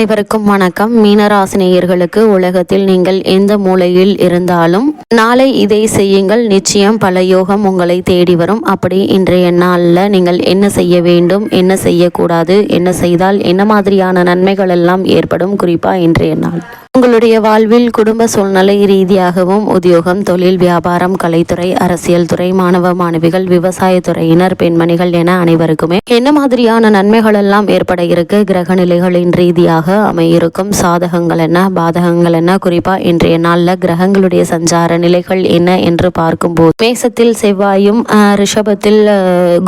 அனைவருக்கும் வணக்கம். மீனராசினியர்களுக்கு உலகத்தில் நீங்கள் எந்த மூலையில் இருந்தாலும் நாளை இதை செய்யுங்கள், நிச்சயம் பல யோகம் உங்களை தேடி வரும். அப்படி இன்றைய நாளில் நீங்கள் என்ன செய்ய வேண்டும், என்ன செய்யக்கூடாது, என்ன செய்தால் என்ன மாதிரியான நன்மைகள் எல்லாம் ஏற்படும், குறிப்பா இன்றைய நாள் உங்களுடைய வாழ்வில் குடும்ப சூழ்நிலை ரீதியாகவும் உத்தியோகம், தொழில், வியாபாரம், கலைத்துறை, அரசியல் துறை, மாணவ மாணவிகள், விவசாயத்துறையினர், பெண்மணிகள் என அனைவருக்குமே என்ன மாதிரியான நன்மைகள் எல்லாம் ஏற்பட இருக்கு, கிரக நிலைகளின் ரீதியாக அமையிருக்கும் சாதகங்கள் என்ன, பாதகங்கள் என்ன, குறிப்பா இன்றைய நாள்ல கிரகங்களுடைய சஞ்சார நிலைகள் என்ன என்று பார்க்கும்போது மேசத்தில் செவ்வாயும், ரிஷபத்தில்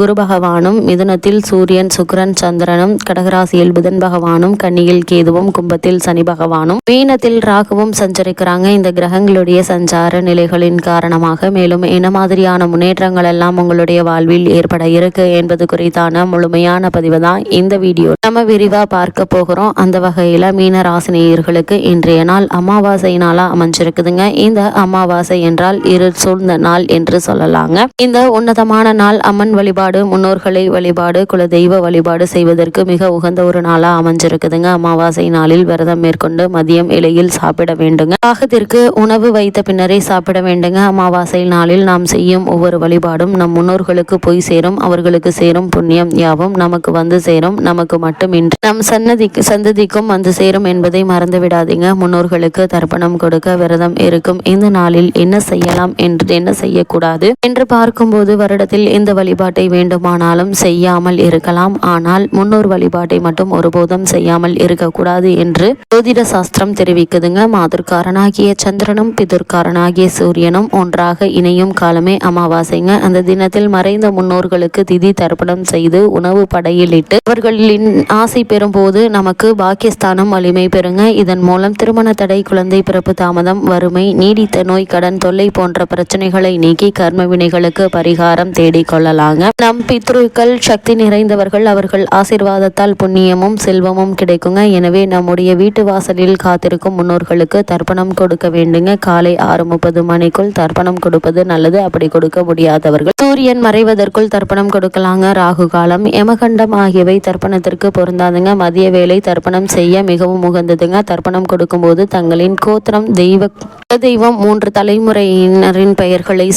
குரு பகவானும், மிதுனத்தில் சூரியன், சுக்கிரன், சந்திரனும், கடகராசியில் புதன் பகவானும், கன்னியில் கேதுவும், கும்பத்தில் சனி பகவானும், மீனத்தில் ராகுவும் சஞ்சரிக்கிறாங்க. இந்த கிரகங்களுடைய சஞ்சார நிலைகளின் காரணமாக மேலும் என்ன மாதிரியான முன்னேற்றங்கள் எல்லாம் உங்களுடைய வாழ்வில் ஏற்பட இருக்கு என்பது குறித்தான முழுமையான பதிவு தான் இந்த வீடியோ நம்ம விரிவா பார்க்க போகிறோம். அந்த வகையில மீன ராசினியர்களுக்கு இன்றைய நாள் அமாவாசை நாளா அமைஞ்சிருக்குதுங்க. இந்த அமாவாசை என்றால் இருள் சூழ்ந்த நாள் என்று சொல்லலாங்க. இந்த உன்னதமான நாள் அம்மன் வழிபாடு, முன்னோர்களை வழிபாடு, குல தெய்வ வழிபாடு செய்வதற்கு மிக உகந்த ஒரு நாளா அமைஞ்சிருக்குதுங்க. அமாவாசை நாளில் விரதம் மேற்கொண்டு மதியம் இலையில் சாப்பிட வேண்டுங்க. பாகத்திற்கு உணவு வைத்த பின்னரே சாப்பிட வேண்டுங்க. அமாவாசை நாளில் நாம் செய்யும் ஒவ்வொரு வழிபாடும் நம் முன்னோர்களுக்கு போய் சேரும். அவர்களுக்கு சேரும் புண்ணியம் யாவும் நமக்கு வந்து சேரும். நமக்கு மட்டுமின்றி நம் சந்ததிக்கும் வந்து சேரும் என்பதை மறந்து விடாதீங்க. முன்னோர்களுக்கு தர்ப்பணம் கொடுக்க விரதம் இருக்கும் இந்த நாளில் என்ன செய்யலாம் என்று என்ன செய்யக்கூடாது என்று பார்க்கும்போது வருடத்தில் இந்த வழிபாட்டை வேண்டுமானாலும் செய்யாமல் இருக்கலாம். ஆனால் முன்னோர் வழிபாட்டை மட்டும் ஒருபோதும் செய்யாமல் இருக்கக்கூடாது என்று ஜோதிட சாஸ்திரம் தெரிவிக்குதுங்க. மாதுர்காரனாகிய சந்திரனும் பிதுர்காரனாகிய சூரியனும் ஒன்றாக இணையும் காலமே அமாவாசைங்க. அந்த தினத்தில் மறைந்த முன்னோர்களுக்கு திதி தர்ப்பணம் செய்து உணவு படையிலிட்டு அவர்களின் ஆசை பெறும்போது நமக்கு பாக்கியஸ்தானம் வலிமை பெறுங்க. இதன் மூலம் திருமண தடை, குழந்தை பிறப்பு தாமதம், வறுமை, நீடித்த நோய், கடன் தொல்லை போன்ற பிரச்சனைகளை நீக்கி கர்ம வினைகளுக்கு பரிகாரம் தேடிக் கொள்ளலாங்க. நம் பித்ருக்கள் சக்தி நிறைந்தவர்கள். அவர்கள் ஆசீர்வாதத்தால் புண்ணியமும் செல்வமும் கிடைக்குங்க. எனவே நம்முடைய வீட்டு வாசலில் காத்திருக்கும் முன்னோர்களுக்கு தர்ப்பணம் கொடுக்க வேண்டுங்க. காலை 6:30 மணிக்குள் தர்ப்பணம் கொடுப்பது நல்லது. அப்படி கொடுக்க முடியாதவர்கள் சூரியன் மறைவதற்குள் தர்ப்பணம் கொடுக்கலாங்க. ராகு காலம், யமகண்டம் ஆகியவை தர்ப்பணத்திற்கு பொருந்தாதுங்க. மதிய வேலை தர்ப்பணம் செய்ய மிகவும் உகந்ததுங்க. தர்ப்பணம் கொடுக்கும்போது தங்களின் கோத்திரம், தெய்வம், 3 தலைமுறையினரின் பெயர்களை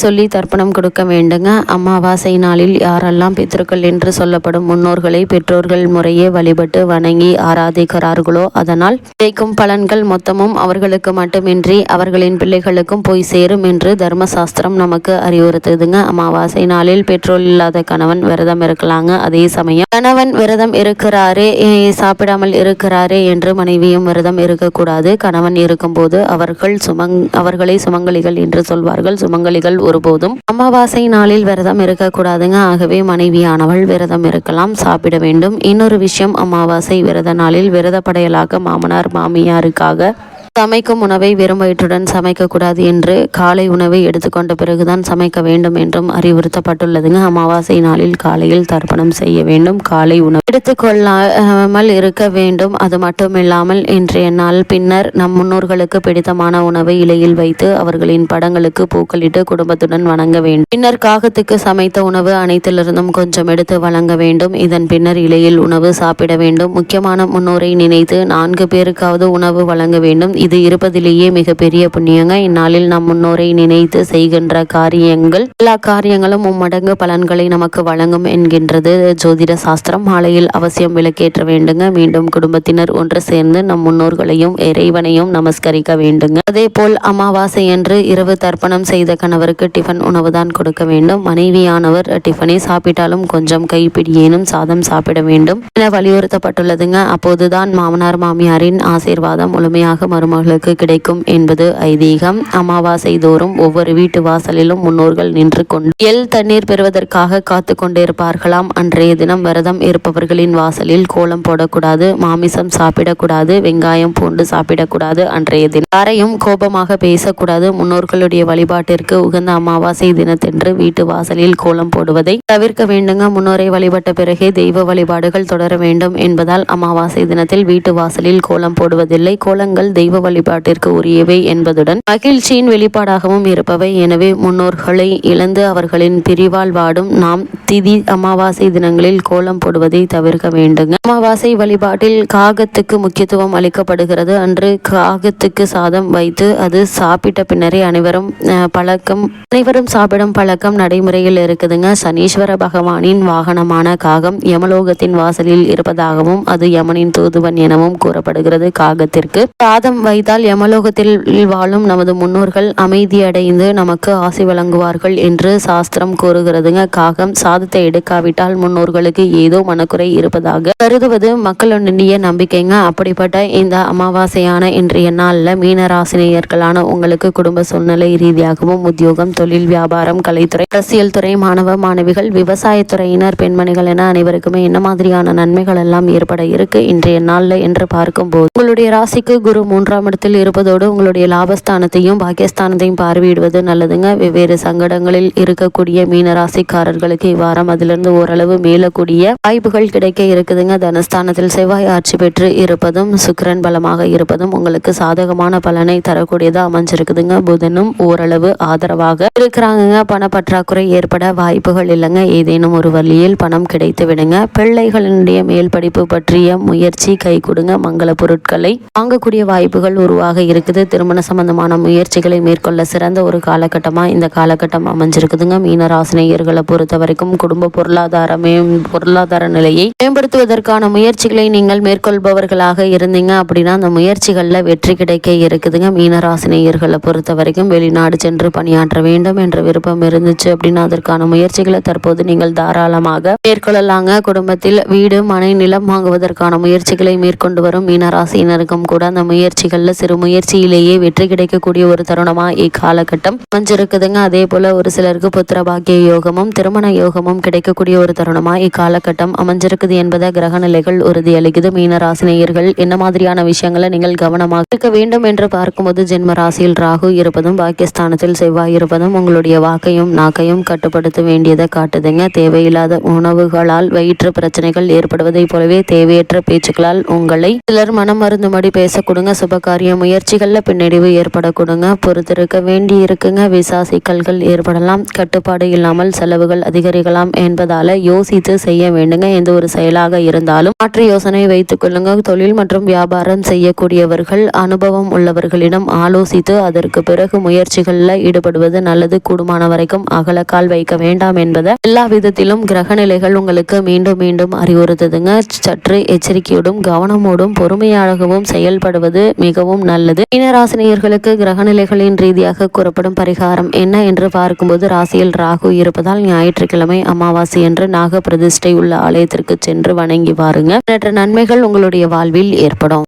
சொல்லி தர்ப்பணம் கொடுக்க வேண்டுங்க. அமாவாசை நாளில் யாரெல்லாம் பித்ருக்கள் என்று சொல்லப்படும் முன்னோர்களை பெற்றோர்கள் முறையே வழிபட்டு வணங்கி ஆராதிக்கிறார்களோ அதனால் கிடைக்கும் பலன்கள் மொத்தமும் அவர்களுக்கு மட்டுமின்றி அவர்களின் பிள்ளைகளுக்கும் போய் சேரும் என்று தர்மசாஸ்திரம் நமக்கு அறிவுறுத்துதுங்க. அமாவாசை நாளில் பெற்றோர் இல்லாத கணவன் விரதம் இருக்கலாங்க. அதே சமயம் கணவன் விரதம் இருக்கிறாரே, சாப்பிடாமல் இருக்கிறாரே என்று மனைவியும் விரதம் இருக்கக்கூடாது. கணவன் இருக்கும்போது அவர்களை சுமங்கலிகள் என்று சொல்வார்கள். சுமங்கலிகள் ஒருபோதும் அமாவாசை நாளில் விரதம் இருக்கக்கூடாதுங்க. ஆகவே மனைவியானவள் விரதம் இருக்கலாம், சாப்பிட வேண்டும். இன்னொரு விஷயம், அமாவாசை விரத நாளில் விரத படையலாக மாமனார் மாமியாருக்காக சமைக்கும் உணவை வெறும் வயிற்றுடன் சமைக்கக்கூடாது என்று காலை உணவை எடுத்துக்கொண்ட பிறகுதான் சமைக்க வேண்டும் என்றும் அறிவுறுத்தப்பட்டுள்ளதுங்க. அமாவாசை நாளில் காலையில் தர்ப்பணம் செய்ய வேண்டும். காலை உணவு எடுத்துக்கொள்ளாமல் இருக்க வேண்டும். அது மட்டுமில்லாமல் இன்றைய நாள் பின்னர் நம் முன்னோர்களுக்கு பிடித்தமான உணவை இலையில் வைத்து அவர்களின் படங்களுக்கு பூக்களிட்டு குடும்பத்துடன் வணங்க வேண்டும். பின்னர் காகத்துக்கு சமைத்த உணவு அனைத்திலிருந்தும் கொஞ்சம் எடுத்து வழங்க வேண்டும். இதன் பின்னர் இலையில் உணவு சாப்பிட வேண்டும். முக்கியமான முன்னோரை நினைத்து 4 பேருக்காவது உணவு வழங்க வேண்டும். இது இருப்பதிலேயே மிகப்பெரிய புண்ணியங்க. இந்நாளில் நம் முன்னோரை நினைத்து செய்கின்ற எல்லா காரியங்களும் மும்மடங்கு பலன்களை நமக்கு வழங்கும் என்கின்றது ஜோதிட சாஸ்திரம். மாலையில் அவசியம் விளக்கேற்ற வேண்டுங்க. மீண்டும் குடும்பத்தினர் ஒன்று சேர்ந்து நம் முன்னோர்களையும் இறைவனையும் நமஸ்கரிக்க வேண்டுங்க. அதே போல் அமாவாசை என்று இரவு தர்ப்பணம் செய்த கணவருக்கு டிஃபன் உணவு தான் கொடுக்க வேண்டும். மனைவியானவர் டிஃபனை சாப்பிட்டாலும் கொஞ்சம் கைப்பிடியேனும் சாதம் சாப்பிட வேண்டும் என வலியுறுத்தப்பட்டுள்ளதுங்க. அப்போதுதான் மாமனார் மாமியாரின் ஆசீர்வாதம் முழுமையாக மருமகளுக்கு கிடைக்கும் என்பது ஐதீகம். அமாவாசை தோறும் ஒவ்வொரு வீட்டு வாசலிலும் முன்னோர்கள் நின்று கொண்டு தண்ணீர் பெறுவதற்காக காத்து கொண்டிருப்பார்களாம். அன்றைய தினம் விரதம் இருப்பவர்களின் வாசலில் கோலம் போடக்கூடாது, மாமிசம் சாப்பிடக்கூடாது, வெங்காயம் பூண்டு சாப்பிடக்கூடாது. அன்றைய தினம் யாரையும் கோபமாக பேசக்கூடாது. முன்னோர்களுடைய வழிபாட்டிற்கு உகந்த அமாவாசை தினத்தன்று வீட்டு வாசலில் கோலம் போடுவதை தவிர்க்க வேண்டுங்க. முன்னோரை வழிபட்ட பிறகே தெய்வ வழிபாடுகள் தொடர வேண்டும் என்பதால் அமாவாசை தினத்தில் வீட்டு வாசலில் கோலம் போடுவதில்லை. கோலங்கள் தெய்வ வழிபாட்டிற்கு உரியவை என்பதுடன் மகிழ்ச்சியின் வெளிப்பாடாகவும் இருப்பவை. எனவே முன்னோர்களை இழந்து அவர்களின் பிரிவால் வாடும் நாம் திதி அமாவாசை தினங்களில் கோலம் போடுவதை தவிர்க்க வேண்டுங்க. அமாவாசை வழிபாட்டில் காகத்துக்கு முக்கியத்துவம் அளிக்கப்படுகிறது. அன்று காகத்துக்கு சாதம் வைத்து அது சாப்பிட்ட பின்னரே அனைவரும் சாப்பிடும் பழக்கம் நடைமுறையில் இருக்குதுங்க. சனீஸ்வர பகவானின் வாகனமான காகம் யமலோகத்தின் வாசலில் இருப்பதாகவும் அது யமனின் தூதுவன் எனவும் கூறப்படுகிறது. காகத்திற்கு சாதம் வைத்தால் யமலோகத்தில் வாழும் நமது முன்னோர்கள் அமைதியடைந்து நமக்கு ஆசி வழங்குவார்கள் என்று சாஸ்திரம் கூறுகிறதுங்க. காகம் சாதத்தை எடுக்காவிட்டால் முன்னோர்களுக்கு ஏதோ மனக்குறை இருப்பதாக கருதுவது மக்களுடைய நம்பிக்கைங்க. அப்படிப்பட்ட இந்த அமாவாசையான இன்றைய நாள்ல மீனராசினியர்களான உங்களுக்கு குடும்ப சூழ்நிலை ரீதியாகவும் உத்தியோகம், தொழில், வியாபாரம், கலைத்துறை, அரசியல் துறை, மாணவ மாணவிகள், விவசாயத்துறையினர், பெண்மணிகள் என அனைவருக்குமே என்ன மாதிரியான நன்மைகள் எல்லாம் ஏற்பட இருக்கு இன்றைய நாள்ல என்று பார்க்கும்போது உங்களுடைய ராசிக்கு குரு 3ஆம் இடத்தில் இருப்பதோடு உங்களுடைய லாபஸ்தானத்தையும் பாக்கியஸ்தானத்தையும் பார்வையிடுவது நல்லதுங்க. வெவ்வேறு சங்கடங்களில் இருக்கக்கூடிய மீனராசிக்காரர்களுக்கு இவ்வாரம் அதிலிருந்து ஓரளவு மேலக்கூடிய வாய்ப்புகள் கிடைக்க இருக்குதுங்க. தனஸ்தானத்தில் செவ்வாய் ஆட்சி பெற்று இருப்பதும் சுக்கிரன் பலமாக இருப்பதும் உங்களுக்கு சாதகமான பலனை தரக்கூடியதா அமைஞ்சிருக்குதுங்க. புதனும் ஓரளவு ஆதரவாக இருக்கிறாங்க. பண பற்றாக்குறை ஏற்பட வாய்ப்புகள் இல்லைங்க. ஏதேனும் ஒரு வழியில் பணம் கிடைத்து விடுங்க. பிள்ளைகளினுடைய மேல் படிப்பு பற்றிய முயற்சி கை கொடுங்க. மங்கள பொருட்களை வாங்கக்கூடிய வாய்ப்புகள் உருவாக இருக்குது. திருமண சம்பந்தமான முயற்சிகளை மேற்கொள்ள சிறந்த ஒரு காலகட்டமா இந்த காலகட்டம் அமைஞ்சிருக்குதுங்க. மீனராசினியர்களை பொறுத்த வரைக்கும் குடும்ப பொருளாதார நிலையை மேம்படுத்துவதற்கான முயற்சிகளை நீங்கள் மேற்கொள்பவர்களாக இருந்தீங்க அப்படின்னா அந்த முயற்சிகள்ல வெற்றி கிடைக்க இருக்குதுங்க. மீனராசினியர்களை பொறுத்த வரைக்கும் வெளிநாடு சென்று பணியாற்ற வேண்டும் என்ற விருப்பம் இருந்துச்சு அப்படின்னா அதற்கான முயற்சிகளை தற்போது நீங்கள் தாராளமாக மேற்கொள்ளலாங்க. குடும்பத்தில் வீடு, மனை, நிலம் வாங்குவதற்கான முயற்சிகளை மேற்கொண்டு வரும் மீனராசினருக்கும் கூட அந்த முயற்சிகள்ல சிறு முயற்சியிலேயே வெற்றி கிடைக்கக்கூடிய ஒரு தருணமா இக்காலகட்டம் அமைஞ்சிருக்குதுங்க. அதே போல ஒரு சிலருக்கு புத்திர பாக்கிய யோகமும் திருமண யோகமும் கிடைக்கக்கூடிய ஒரு தருணமா இக்காலகட்டம் அமைஞ்சிருக்குது என்பதை கிரக நிலைகள் உறுதியளிக்குது. மீனராசினியர்கள் என்ன மாதிரியான விஷயங்களை நீங்கள் கவனமாக இருக்க வேண்டும் என்று பார்க்கும்போது ஜென்ம ராசியில் ராகு இருப்பதும் பாக்கியஸ்தானத்தில் செவ்வாய் இருப்பதும் உங்களுடைய வாக்கையும் நாக்கையும் கட்டுப்படுத்த வேண்டியதை காட்டுதுங்க. தேவையில்லாத உணவுகளால் வயிற்று பிரச்சனைகள் ஏற்படுவதை போலவே தேவையற்ற பேச்சுக்களால் உங்களை சிலர் மனம் மருந்துமடி பேச கொடுங்க. சுபகாரிய முயற்சிகள்ல பின்னடைவு ஏற்பட கொடுங்க. பொறுத்திருக்க வேண்டி இருக்குங்க. விசா சிக்கல்கள் ஏற்படலாம். கட்டுப்பாடு இல்லாமல் செலவுகள் அதிகரிக்கலாம் என்பதால யோசித்து செய்ய வேண்டுங்க. எந்த ஒரு செயலாக இருந்தாலும் மாற்று யோசனை வைத்துக் கொள்ளுங்க. தொழில் மற்றும் வியாபாரம் செய்யக்கூடியவர்கள் அனுபவம் உள்ளவர்களிடம் ஆலோசித்து அதற்கு பிறகு முயற்சிகளில் ஈடுபடுவது நல்லது. கூடுமான வரைக்கும் அகலக்கால் வைக்க வேண்டாம் என்பதை எல்லா விதத்திலும் கிரக நிலைகள் உங்களுக்கு மீண்டும் மீண்டும் அறிவுறுத்துதுங்க. சற்று எச்சரிக்கையோடும் கவனமோடும் பொறுமையாகவும் செயல்படுவது மிகவும் நல்லது. மீனராசினியர்களுக்கு கிரகநிலைகளின் ரீதியாக கூறப்படும் பரிகாரம் என்ன என்று பார்க்கும்போது ராசியில் ராகு இருப்பதால் ஞாயிற்றுக்கிழமை அமாவாசை என்று நாக பிரதிஷ்டை உள்ள ஆலயத்திற்கு சென்று வணங்கி வாருங்க. மற்ற நன்மைகள் உங்களுடைய வாழ்வில் ஏற்படும்.